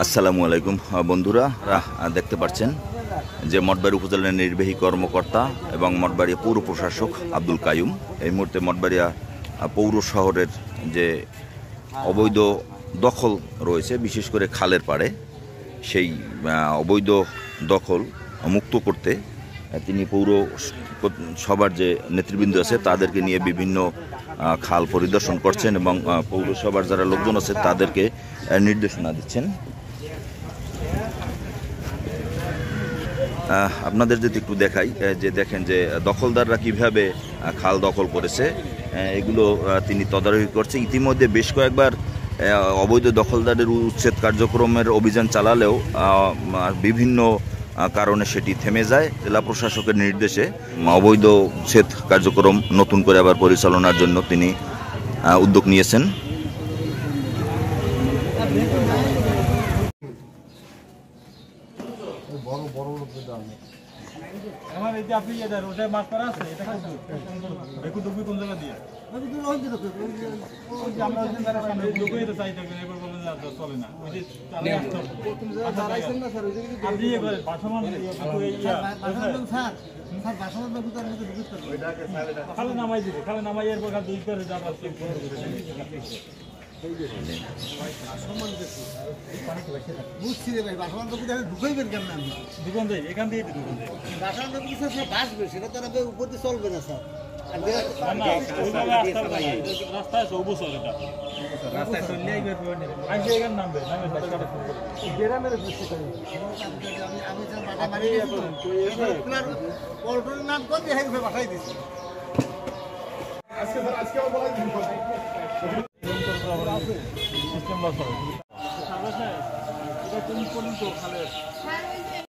আসসালামু আলাইকুম বন্ধুরা, দেখতে পাচ্ছেন যে মঠবাড়িয়া উপজেলার নির্বাহী কর্মকর্তা এবং মঠবাড়িয়া পৌর প্রশাসক আব্দুল কাইয়ুম এই মুহূর্তে মঠবাড়িয়া পৌর শহরের যে অবৈধ দখল রয়েছে, বিশেষ করে খালের পাড়ে, সেই অবৈধ দখল মুক্ত করতে তিনি পৌর সবার যে নেতৃবৃন্দ আছে তাদেরকে নিয়ে বিভিন্ন খাল পরিদর্শন করছেন এবং পৌরসভার যারা লোকজন আছে তাদেরকে নির্দেশনা দিচ্ছেন। আপনাদের যদি একটু দেখাই, যে দেখেন যে দখলদাররা কিভাবে খাল দখল করেছে, এগুলো তিনি তদারকি করছে। ইতিমধ্যে বেশ কয়েকবার অবৈধ দখলদারের উচ্ছেদ কার্যক্রমের অভিযান চালালেও বিভিন্ন কারণে সেটি থেমে যায়। জেলা প্রশাসকের নির্দেশে অবৈধ উচ্ছেদ কার্যক্রম নতুন করে আবার পরিচালনার জন্য তিনি উদ্যোগ নিয়েছেন। আমার এই যে আপনি ওটা মাছ করা আছে, এটা বেকু ডুবি কোন জায়গা দিয়ে আমরা ডুবি তো চাই থাকবেন, এবার বলেন না চলে না, ওই যে চালে আসতো আপনি ইয়ে করেন ভাসমান খালে নামাই দিবে, খালে নামাই এর পর দুই করে যাবার বুঝছি রে ভাই, বাসমান তো ঢুকাইবেন কেমন? আমি দোকান যাই, এখান দিয়ে দোকান যাই, বাসমান তো কিছু বাসবে, সেটা তো আমাদের উপর দিয়ে চলবে না স্যার। রাস্তায় আছে অবসর, এটা রাস্তায় চললে আইসে এখানে নামবে, নামে গ্রামের পল্টনের নাম করে হ্যাঁ পাঠাই দিচ্ছি। সিস্টেম লস হবে। এটা কোন পর্যন্ত খালে